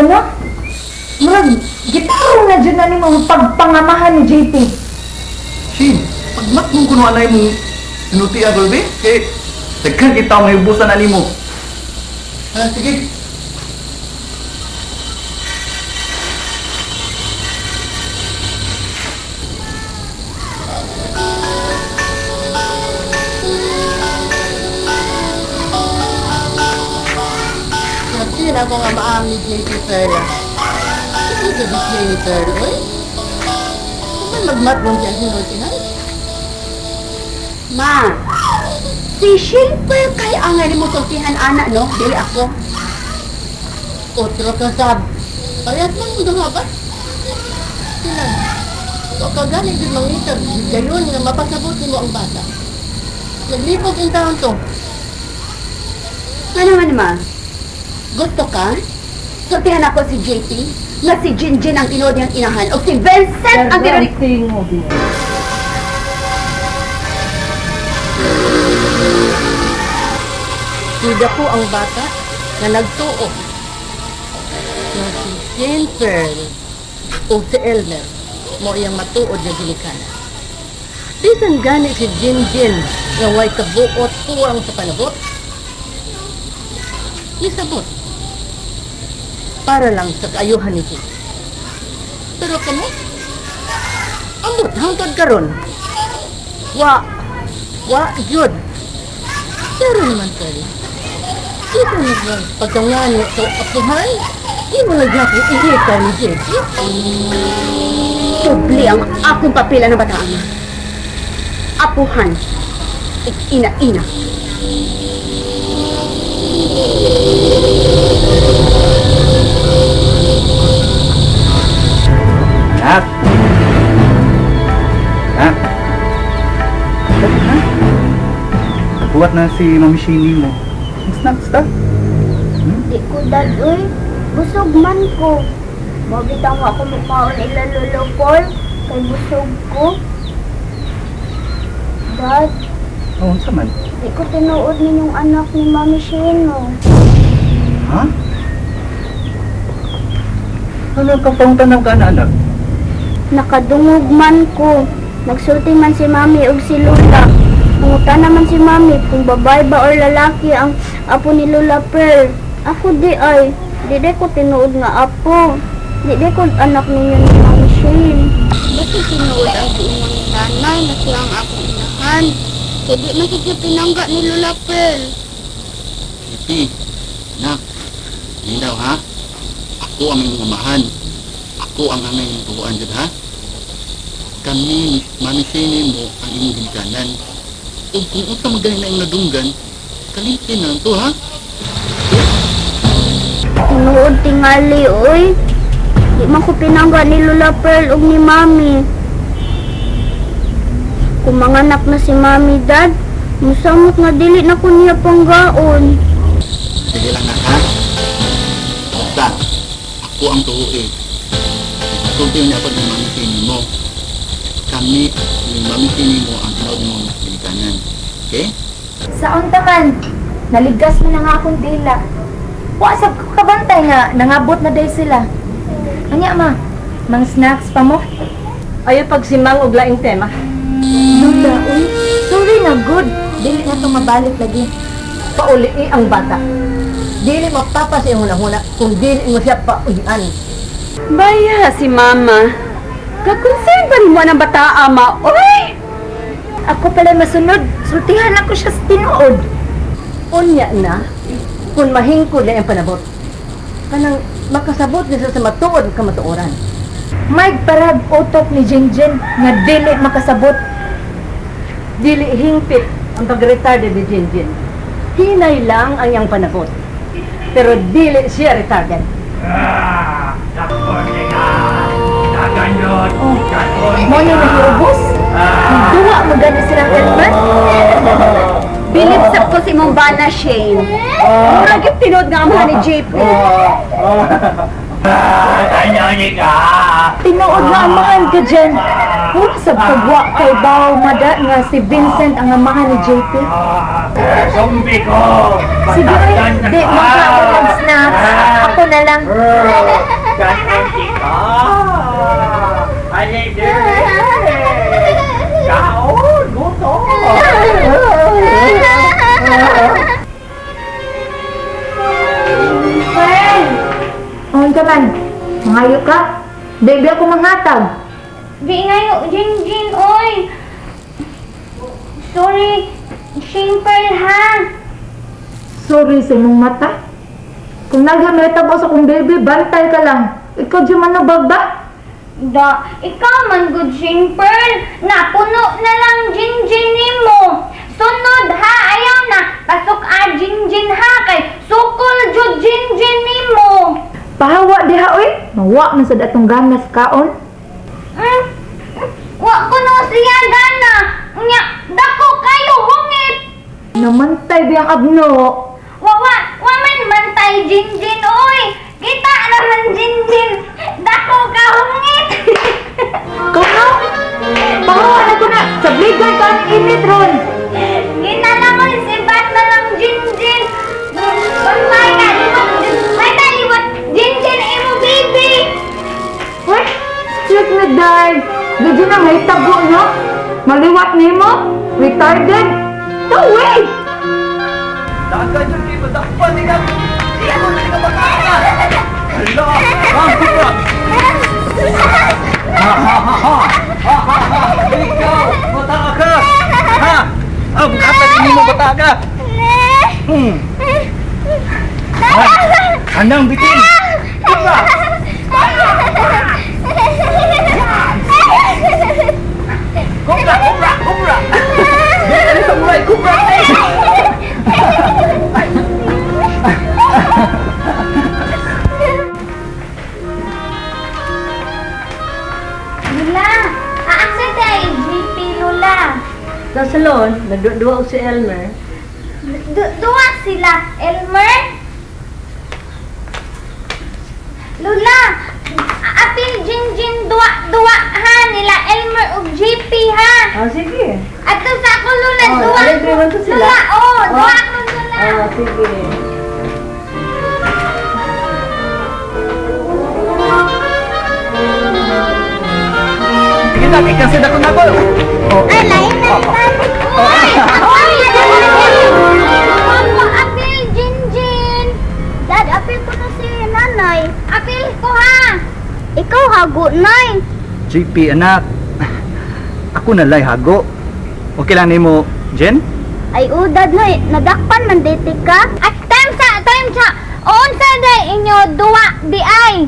no? Murag, gitaro na dyan na ni mga pagpangamahan ni JP. Shin, pagmat mong kuno anay mong sinuti ako, be? Eh, tagkan kita may ubusan na mo. Sige. Kasi na ako nga maami JP Perla. Hindi ka display ni Perla, oy. Kung magmat mong dyan sinuti na. Ma, si Shilper kay ang nga mo sultihan anak, no? Dili ako. Otro ka sab. Parehas man mo nga ba? Sila. O kagaling din mangitab. Gayon nga mapasabuti mo ang bata. Naglipog yung taon to. Ano naman, ma? Gusto ka? Sultihan ako si JP, na si Jinjin ang tinod niyang inahan, o si Vincent ang tinod... mo, Bea. Sida ko ang bata na nagtuo. Na si Jennifer o si Elmer mo iyang matuod na gilikana. Bisan gani si Jinjin nga way kabuot tuwang sa panabot. Isabot. Para lang sa kaayuhan ni Jin. Pero kamo, ambot hangtod karon. Wa, yun. Pero naman tayo. Ito naman, pagkangani sa apuhan, di mo nagyapo ihita ni Jesse. Subli ang akong papila ng bataan. Apuhan. At ina-ina. Nak! Nak! Buat na si Mami Shini mo. Snacks ta? Di ko dad, uy. Busog man ko. Mabitaw nga ako mukhaon ilalulupol. Kay busog ko. Dad, Oo, sa man. di ko tinuod ninyong anak ni Mami Shino. Ha? Ano ka pang tanaw ka na, anak? Nakadungog man ko. Nagsulti man si Mami ug si Lola. Nanguta naman si Mami kung babae ba or lalaki ang apo ni Lola Pearl. Ako di ay. Di ko tinuod nga apo. Di ko anak ninyo ni Mami Shane. Bakit tinuod ang inyong nanay na siya ang akong inahan? Kaya di man siya pinangga ni Lola Pearl. Iti, nak, hindi daw ha? Ako ang iyong amahan. Ako ang aming tubuan dyan ha? Kami, mamisinin mo ang iyong ginikanan. O kung ito magaling na iyong nadunggan, kalitin na ito ha? Tinuod tingali, oy. Di man ko pinangga ni Lola Pearl ug ni Mami. Kung manganak na si Mami, Dad, musamot nga dili na ko niya panggaon. Sige lang na ha? Basta, ako ang tuuin. Sulti niya ako ng mamisinin mo. Kami, yung mamisinin mo ang tinawag mo ng ginikanan. Okay? Saon taman, naligas mo na nga akong dila. Wasag ko kabantay nga, nangabot na dahil sila. Anya ma, mang snacks pa mo? Ayaw pagsimang og laing tema. Lola, uy, sorry na good. Dili na itong mabalik lagi. Pauli ang bata. Dili mapapas yung huna-huna kung dili mo siya paulian. Baya si Mama. Kakonserban mo ng bata, Ama. Oy! Ako pala masunod, sultihan ako siya sa tinuod. Unya na, kung mahingkod na yung panabot. Kanang makasabot niya sa matuod ka matuoran. Mike parag utok ni Jinjin nga dili makasabot. Dili hingpit ang pag-retarded ni Jinjin. Hinay lang ang iyang panabot. Pero dili siya retarded. Mo yung nahirubos? Duwa mo gani silang helmet? Bilib sa ko si mong bana, Shane. Murag yung tinod nga amahan ni JP. Tinuod na amahan ka dyan. Mura sa pagwa kay Bao Mada nga si Vincent ang amahan ni JP. Zombie ko! Sige, di magkaon ng snacks. Ako na lang. Zombie ko! Alay din! Kaon! Gusto! Ang ka man. Mangayo ka. Baby ako manghatag. Di ngayo, Jin, oy. Sorry, simple ha. Sorry sa imong mata. Kung naghamita mo sa kong baby, bantay ka lang. Ikaw di man nabagba. Da, ikaw man good simple. Napuno na lang Jin mo. Sunod ha, ayaw na. Pasok Jin ha kay sukol jud Jin mo. Pahawa diha oy. Mawa man sa datong ganas kaon. Wa ko no siya gana. Nya, dako kayo hungit. Namantay biyang abno. Wa man mantay Jin oy. Kita naman Jin. Dako ka hungit. Kau no? Pahawa na ko na. Sa bligay ka ang init ron. Ginalangoy si Bat na lang Jin. Bantay ka, may taliwat Jin imo baby. What? Shoot me, Dad. Gadyo na may tabo, no? Maliwat ni mo? Retarded? No way! Dagan yun kayo, madakpan ni ka. Siya mo na ka magkaka. Hala, rampo ka. Ikaw, bata ka. Ha? Ang kata din mo bata ka. Anang bitin. Kubra. Kubra. Ini samurai kubra. Lula, aaksa tayo GP Lula. Sa salon, nagduwa si Elmer. Duwa sila, Elmer. Lula, apil Jin duwa ha nila Elmer ug GP ha. Sige. Ato sa ako Lula, Oh, duwa. alin naman to sila? Lula, duwa ko Lula. Sige. Sige na, ikansin ako na ko. Ay, lain na. Oy, apil Jin. Dad, apil ko na si nanay. Apil ko ha. Ikaw hago, nay. JP, anak. Ako na lay hago. Okay lang ni mo, Jen? Ay, udad no, nadakpan man dito ka. At time sa. Unsa day inyo duwa di ay.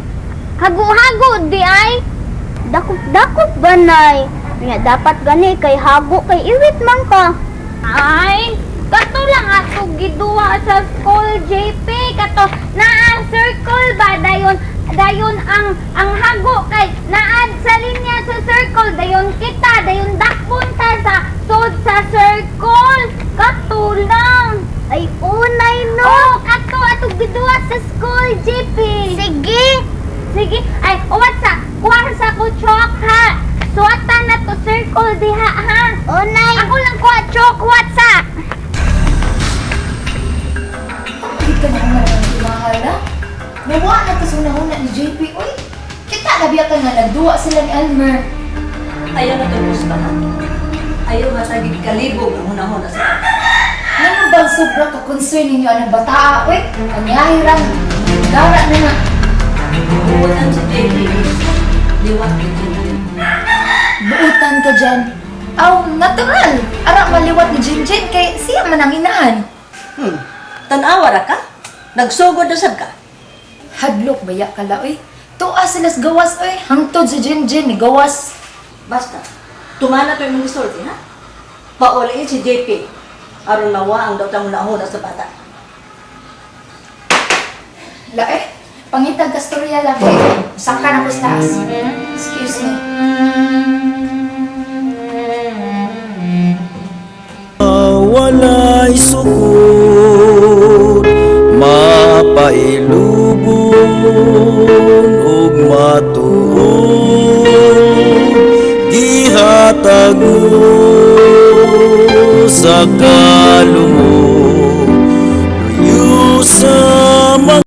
Hago di ay. Dakop ba nay? Nga dapat gani kay hago kay iwit man ka. Ay, kato lang ato giduwa sa school JP kato naa circle ba dayon ang hago kay naad sa linya sa circle dayon kita dayon dakpon ta sa sud sa circle kato lang. Ay unay no. Oh, kato ato giduwa sa school JP. Sige. Ay, kuha sa ko chok ha. Suwatan na to circle diha ha. Unay. Ako lang kuha chok, WhatsApp. Hindi ka na mahal na. Nawa na ka sunahuna ni JP. Uy, kita na biya ka nga nagduwa sila ni Elmer. Ayaw na itong pustahan. Ayaw matagig kalibog ang hunahuna sa akin. Ano bang sobra ka concern ninyo ang bata? Uy, ang yahiran. Gara na nga. Buutan si JP. Liwat ni Jinjin. Buutan ka dyan. Aw, natural. Arak maliwat ni Jinjin kay siya man ang inahan. Tanawa ra ka? Nagsugod na sad ka? Hadlok baya kala, uy. Tuas silas gawas, uy. Hangtod si Jinjin ni gawas. Basta, tumana to yung mga sorti, ha? Paulayin si JP. Aron nawa ang daw tang nahuna sa bata. Lae, pangitag ka storya lang, uy. Saka na ko sa taas. Excuse me. Walay sukod, mapailubon patuod gihatag mo sa kalungan.